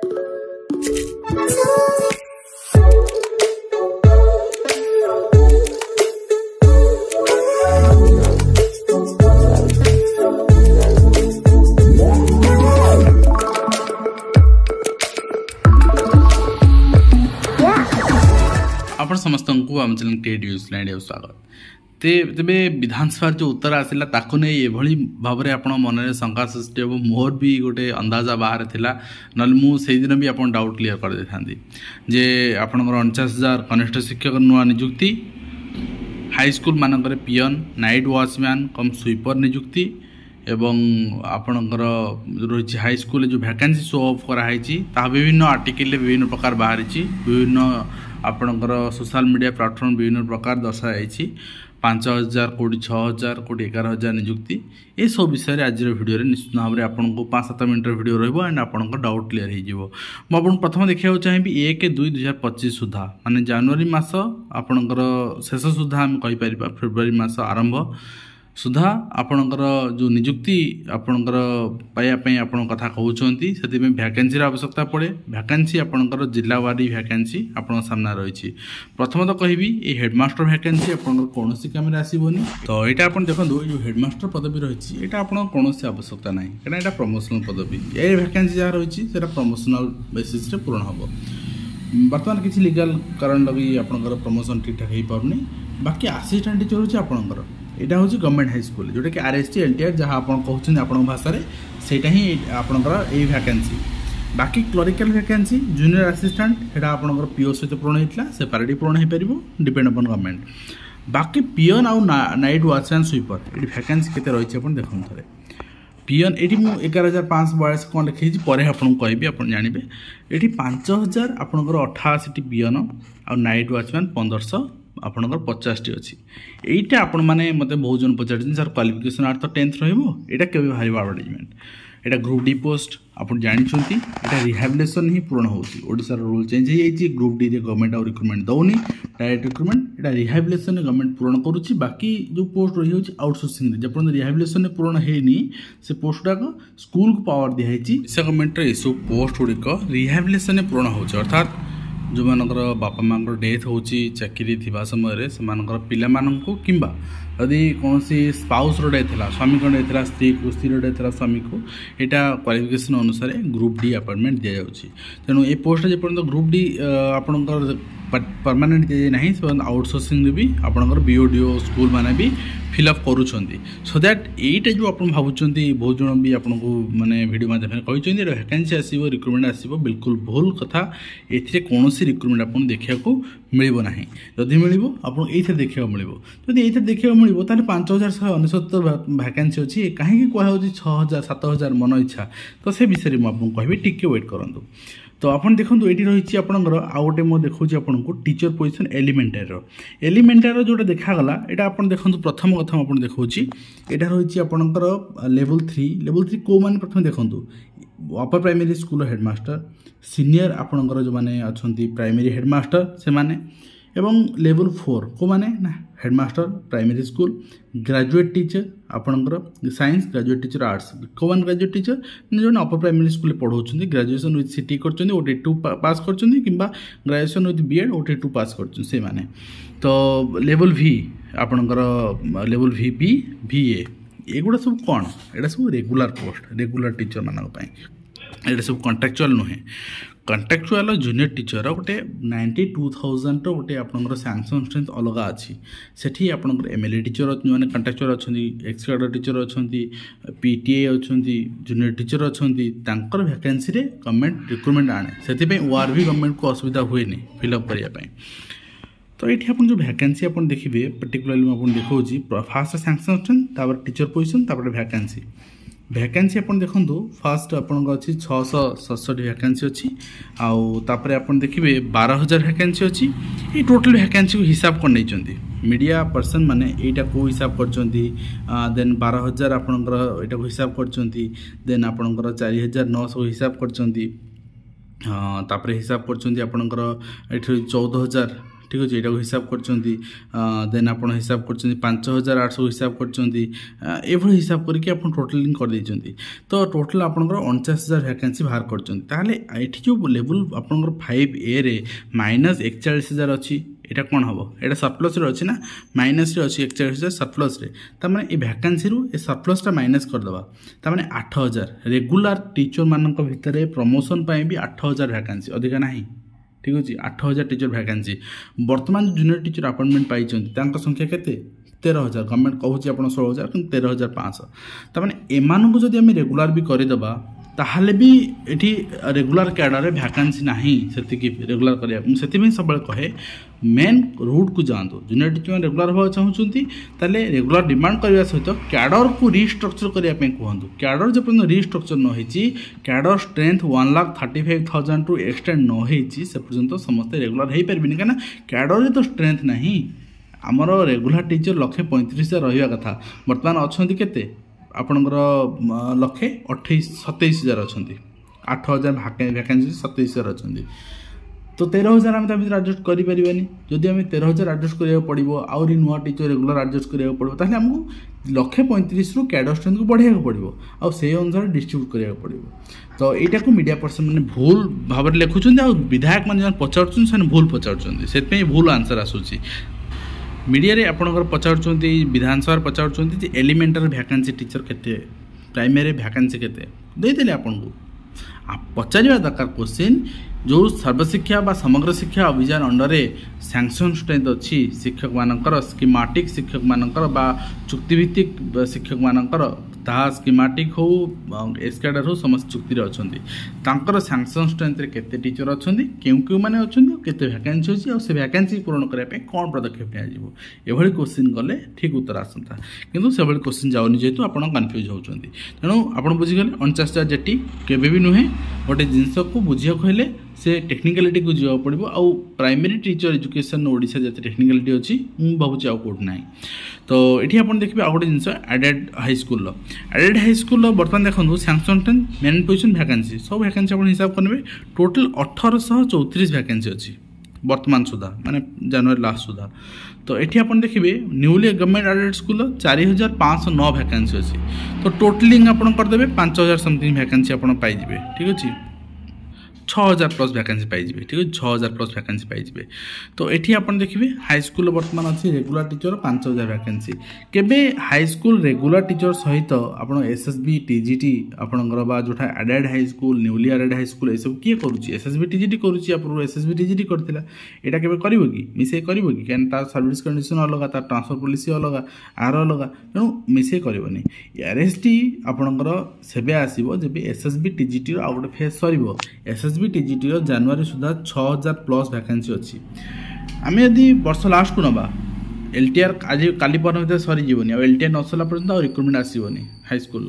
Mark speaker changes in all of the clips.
Speaker 1: आप समस्त को आम चैनल टेड न्यूजीलैंड स्वागत तेरे विधानसभा जो उत्तर आसला ताकू नहीं एभली भाव में आप मन में शंका सृष्टि हम मोर भी गोटे अंदाजा बाहर थिला ना मुझे दिन भी आप डाउट क्लीयर कर दे था जे आपंकर 49,000 कनिष्ठ शिक्षक नुआ निजुक्ति हाईस्कल मानक पियन नाइट वॉचमैन कम स्वीपर निजुक्ति एवं आपणकर रही हाईस्कल जो वैकेंसी शो ऑफ कराई विभिन्न आर्टिकल विभिन्न प्रकार बाहरी विभिन्न आपणकर सोशल मीडिया प्लाटफॉर्म विभिन्न प्रकार दर्शाई 5,000 कोटी 6,000 कोटी 11,000 निजुक्ति ये सब विषय आज वीडियो निश्चित भाव में आपको 5-7 मिनट वीडियो रहा एंड आपको डाउट क्लीयर हो प्रथम देखा चाहिए 1/2/2025 सुधा माने जनवरी मास आपणकर शेष सुधा आम कहीपर फेब्रुआरी मास आरंभ सुधा आपणकर जो निजुक्ति आपणकर पाइबापी आप कथा कहते से वैकेंसी आवश्यकता पड़े वैकेंसी आपणकर जिला वारी वैकेंसी आप सामना रही प्रथम तो कहि ये हेडमास्टर वैकेंसी आपंकर कौन कम आसोनी तो यहाँ आप देखो जो हेडमास्टर पदवी रही है यहाँ आप कौन आवश्यकता ना कहीं यहाँ प्रमोशनल पदवी ये वैकेंसी जहाँ रही है प्रमोशनल बेसिस पूर्ण हम बर्तमान किसी लीगल कारण लगी आपंकर प्रमोशन ठीक ठाक हो पारनी बाकी असिस्टेंट टीचर होची आपंकर यहाँ हूँ गवर्नमेंट हाईस्कल जोटा कि RST LTR जहाँ आप कहते आप भाषा से ही आपंकर ये वैकेंसी बाकी क्लरिकल वैकेंसी जूनियर असिस्टेंट यहाँ आपंकर PO सहित पूर्ण होता सेपरेट पूर्ण हो पार डिपेंड अपन गवर्नमेंट बाकी पियन आउ नाइट वॉचमैन स्वीपर ये वैकेंसी केते रही है देखो थे पियन ये 11,542 कौन लिखी पर आपको कहबी आप जानवे ये 5,000 आपंकर 88 पियन आउ नाइट वॉचमैन 1,500 आपंकर 50 अच्छी यहीटा आपण मैंने मत बहुत जन पचार सर क्वालिफिकेशन आर तो 10th रहा के बाहर एडवर्टाइजमेंट यहाँ ग्रुप डी पोस्ट आप जानते यहाँ रिहाबिलिटेशन ही पूर्ण होशार रूल चेंज हो जाए ग्रुप डी गवर्नमेंट आउ रिक्रुटमेंट दौनी डायरेक्ट रिक्रुटमेंट यहाँ रिहाबिलिटेशन गवर्नमेंट पूर्ण करुच्ची बाकी जो पोस्ट रही आउटसोर्सिंग जब रिहाबिलिटेशन पूर्ण होनी से पोस्ट गुड़ाक स्कूल को पावर दिखाई से गवर्नमेंट ये सब पोस्ट गुड़िक रिहाबिलिटेशन पूर्ण हो अर्थात जो मानकर बापा माँ डेथ हो चाकरी थी समय से पिला किंबा यदि कौन स्पाउस डेथ है स्वामी को डेथ है स्त्री को स्त्री डेथ है स्वामी को यहाँ क्वालिफिकेशन अनुसार ग्रुप डी अपॉइंटमेंट दि जाऊँगी तेणु ये पोस्ट जो ग्रुप डी आपंकर परमानेंट दी जाए ना आउटसोर्सिंग भी आपंकर BODO स्कूल मैंने भी फिलअप करुँच सो दैट यहीटा जो आप भावुं बहुत जन भी आपको माने वीडियो माध्यम कहते वैकेंसी आसो रिक्रुटमेंट आसो बिल्कुल भूल कथा ये कौन रिक्रुटमेंट आपको देखा मिलना जदि मिल आपको ये देखा मिल जब ये देखा मिल 5,199 वैकेंसी अच्छी कहीं कहुच्छी 6,000 7,000 मन इच्छा तो से विषय में आपको कहि टिके वेट करूँ तो आप देखो ये रही आपंकर आउ गोटे मुझे देखा आपको टीचर पोजिशन एलिमेंटार जोटा देखागला यहाँ आप देखो प्रथम कथा आप देखा यहाँ रही आपंकर लेवल 3 को मैंने प्रथम देखो अपर प्राइमरी स्कूल हेडमास्टर सीनियर आपंकर जो मैंने अच्छा प्राइमरी हेडमास्टर से माने एवं लेवल 4 को माने ना headmaster primary school graduate teacher आपंकर साइंस ग्रेजुएट टीचर आर्ट्स कौन ग्रेजुएट टीचर जो अपर प्राइमरी स्कूल पढ़ाऊँ ग्रेजुएशन विथ CT कर OT2 पास कर ग्रेजुएशन विथ BEd OT2 पास कर तो लेवल V आपंकर लेवल VB VA एगुड़ा सब कौन यहाँ सब रेगुलर पोस्ट रेगुलर टीचर मानी यहाँ सब कॉन्ट्रैक्चुअल नुहे कॉन्ट्रैक्चुअल जूनियर टीचर गोटे 92,000 गोटे आपंकर सैंक्शन स्ट्रेंथ अलग अच्छी सेठी आपंकर MLA टीचर जो मैंने कॉन्ट्रैक्चुअल अच्छा एक्स कैडर टीचर अच्छा PTA अच्छा जूनियर टीचर अच्छा वैकेंसी गवर्नमेंट रिक्रुटमेंट आने से ORB गवर्नमेंट को असुविधा हुए फिलअप करने तो ये आप जो वैकेंसी आप देखिए पर्टिकुलरली मुझे देखा fast sanction strength teacher position vacancy आप देखो फास्ट आपन अच्छी 667 वैकेंसी अच्छी आउे आप देखिए 12,000 वैकेंसी अच्छी ये टोटल वैकेंसी को हिसाब कर नहीं मीडिया पर्सन माने यहाँ को हिसाब कर देन 12,000 आपंकर यहाँ को हिसाब कर देन आपंकर 4,900 को हिसाब कर हिसाब कर आपंकर 14,000 ठीक अच्छे यहाँ हिसाब कर देन आप हिसाब कर 5800 हिसाब कर हिसाब करके आप टोटालिंग कर देइछन्ती तो टोटाल आपंकर 49,000 वैकेंसी बाहर कर जो लेवल आपंकर 5A रे माइनस 41,000 अच्छी यहाँ कौन हम यहाँ सरप्लस अच्छी ना माइनस अच्छी 41,000 सरप्लस तार ये वैकेंसी रू ए सरप्लसटा माइनस करदे तार 8,000 रेगुलर टीचर मान भितर प्रमोशन भी 8,000 वैकेंसी अधिका ना ठीक अच्छे 8,000 टीचर वैकेंसी बर्तमान जो जूनियर टीचर अपॉइंटमेंट पाई संख्या केते 13,000 गवर्नमेंट कहूँ आप 16,000 कि 13,500 तार एम जदि आम रेगुलर भी करदे ताहले भी एठी रेगुलर कैडर रे वैकेंसी नाही सेतिकी रेगुलर करिया से सब कहे मेन रूट को जातु जूनियर टीचर रेगुलर होगा चाहूँगी ताले रेगुलर डिमांड करने सहित कैडर को रिस्ट्रक्चर करने कहतु कैडर जो पर्यटन रिस्ट्रक्चर नही कैडर स्ट्रेंथ 1,35,000 टू एक्सटेंड नही से पर्यटन समस्त रेगुलर हो पारे कहीं कैडर तो स्ट्रेंथ नहीं आमर रेगुलर टीचर 1,35,000 रहा कथा बर्तमान अच्छा केते आपणकर 1,27,000 अच्छा 8,000 वैकेंसी 27,000 अच्छा तो 13,000 आम एडजस्ट करें जदि आम 13,000 एडजस्ट करा पड़ो आउरी नुआ टीचर रेगुलर एडजस्ट करा पड़ो ताहले आमको 1,35,000 रु कैडर स्ट्रेंथ को बढ़ाया पड़ो आ से अनुसार डिस्ट्रीब्यूट करा पड़ो तो यहाँ को मीडिया पर्सन मैंने भूल भाव में लिखुं विधायक मैंने पचार से भूल पचार से भूल आंसर आसूसी मीडिया रे आपणकर पचारुंट विधानसभा पचारुंट एलिमेंटरी वैकेंसी टीचर केते प्राइमरी वैकेंसी केते देते आपन को पचार दरकार क्वेश्चन जो सर्वशिक्षा बा समग्र शिक्षा अभियान अंडर सैंक्शन स्ट्रेंथ अच्छी शिक्षक मानकर स्कीमेटिक शिक्षक मानकर बा चुक्तिभित्तिक शिक्षक मानकर ताहा स्कीमेटिक हो एसकेडर हो समस्त चुक्ति अच्छा सैंक्शन स्ट्रेंथ केते टीचर अच्छा क्यों मैंने अच्छा केते वैकेंसी अच्छी और से वैकेंसी पूरण करने कौन पदक्षेप निजी क्वेश्चन गले ठीक उत्तर आसता किंतु से क्वेश्चन जाऊनी जेहेतु आप कन्फ्यूज होती तेणु आप बुझीगले 49,000 जेटी केबे भी नुहे गोटे जिनस को बुझा कहले से टेक्निकालिटी को जावा पड़ो आउ प्राइमरी टीचर एजुकेशन ओडिशा जैसे टेक्निकालिटी अच्छी मुझे भावुँ आउ कौट ना तो ये आप देखिए आउ गोटे जिनस एडेड हाई स्कूल बर्तमान देखो सैंक्शन मेन पोजिशन वैकेंसी सब वैकेंसी आप हिसाब करेंगे टोटाल 1,834 वैकेंसी अच्छी वर्तमान सुधा माने जनवरी लास्ट सुधा तो ये आप देखिए newly government aided school 4,509 vacancy अच्छी तो टोटलिंग आप करदे 5,000 समथिंग वैकेंसी आप पाइबे ठीक अच्छे 6,000 प्लस वैकेंसी पाइबे ठीक है 6,000 प्लस वैकेंसी पाइबे तो ये आप देखिए हाई स्कूल बर्तमान अच्छी रेगुलर टीचर 5,000 वैकेंसी केबे हाई स्कूल रेगुलर टीचर सहित आप एसएसबी टीजीटी आपणकर बा जोटा aided high school newly aided high school ये सब किए करुच्ची एसएसबी टीजीटी करुच्ची आप एसएसबी टीजीटी करथिला एटा केबे करिवो कि मिसे करिवो कि कारण तार सर्विस कंडीशन अलग तार ट्रांसफर पॉलिसी अलग आर अलग तेणु मिसे करबनी आरएसटी आपणकर सेबे आसीबो जेबे एसएसबी टीजीटी रो आ गोटे फेज सरिबो एसएसबी टीजीटी जनवरी सुधा 6,000 प्लस वैकेंसी अच्छी आम यदि वर्ष लास्ट को नवा एलटीआर आज काली पर सरीजी एलटीआर न सरला पर्यटन आ रिक्रुटमेंट आसोनी हाई स्कूल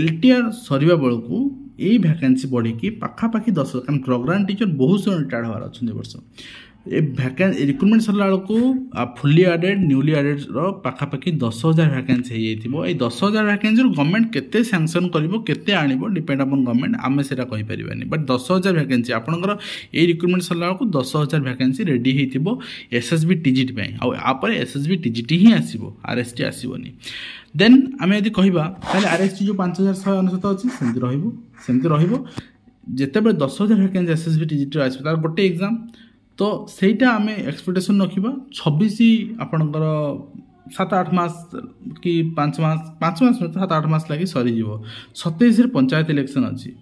Speaker 1: एलटीआर सरिबा बेलू यही वैकेंसी बढ़ी पाखापाखि 10 कारण प्रोग्राम टीचर बहुत से रिटायर्ड होवार अच्छा वर्ष ए वैकेंसी रिक्रुटमेंट सरला बेलू फुली एडेड न्यूली एडेड पाखापाखि 10,000 वैकेंसी हो 10,000 वैकेंसी गवर्नमेंट केते सैंक्शन करिवो केते आनिबो डिपेंड अपन गवर्नमेंट आमे सेटा कहि परिबानी बट 10,000 वैकेंसी आपनकर ए रिक्रुटमेंट सरला बेलू 10,000 वैकेंसी रेडी हेतिबो एसएसबी टीजीटी पई आ आपर एसएसबी टीजीटी ही आसीबो आरएसटी आसीबोनी देन आमे यदि कहिबा ताले आरएसटी जो 5,199 अछि सेमति रहइबो जेतेबे 10,000 वैकेंसी एसएसबी टीजीटी आसीबो तार गोटे एग्जाम तो सहीटा आम एक्सपेक्टेशन रखा 26 आपणकर 7-8 मास कि 5 मास 7-8 मास लगी सरीज 27 पंचायत इलेक्शन अच्छी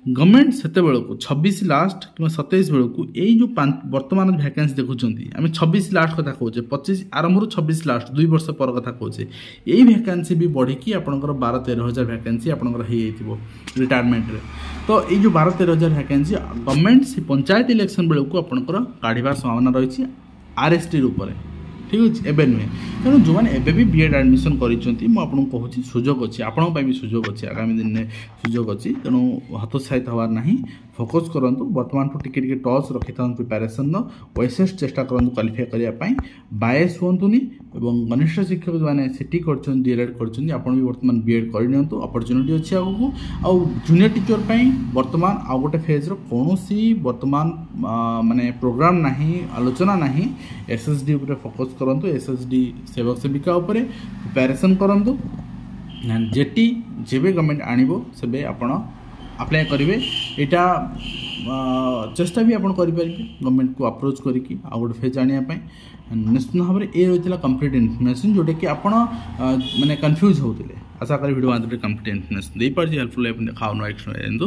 Speaker 1: गवर्नमेंट से 26 लास्ट कि 27 बेलू यही जो वर्तमान वैकेंसी देखुं आम 26 लास्ट कथा कहे 25 आरंभ 26 लास्ट 2 वर्ष पर कथा कहे यही वैकेंसी भी बढ़ी आपंकर 12-13,000 वैकेंसी आपंकर रिटायरमेंट तो ये जो 12-13,000 वैकेंसी गवर्नमेंट से पंचायत इलेक्शन बेलू आपंकर काढ़ार संभावना रही आरएसटी रूप से ठीक अच्छे एवं नुहे तेणु जो मैंने एवं बीएड एडमिशन करूँ कहूँ सुजोग अच्छी आपण भी सुजोग अच्छी आगामी दिन में सुजोग अच्छी तेणु हतोत्साहित हबार ना फोकस करंतु वर्तमान तो टिके टिके टच रखि प्रिपरेशन ओएसएस चेष्टा करंतु क्वालिफाई करिया पई बायस होंतुनी एवं घनिष्ठ शिक्षक माने सिटी करछन डीएलएड करछन आपण भी वर्तमान बीएड कर नियंतु अपॉर्चुनिटी अछि आगु आ जूनियर टीचर पई वर्तमान आ गोटे फेज रो कोनोसी वर्तमान माने प्रोग्राम नाही आलोचना नाही एसएसडी ऊपर फोकस करंतु एसएसडी सेवक सेविका ऊपर प्रिपरेशन करंतु जेटी जेबे गवर्नमेंट आनिबो सेबे आपण अप्लाई करेंगे यहाँ चेष्टा भी आप गवर्नमेंट को अप्रोच करके आ गए फेज आने निश्चित भाव में ये रही कंप्लीट इनफर्मेशन जोटा कि आप माने कन्फ्यूज होते आशा करी वीडियो माध्यम कंप्लीट इनफर्मेशन दे पार्टी हेल्पफुल देखा धन्यवाद।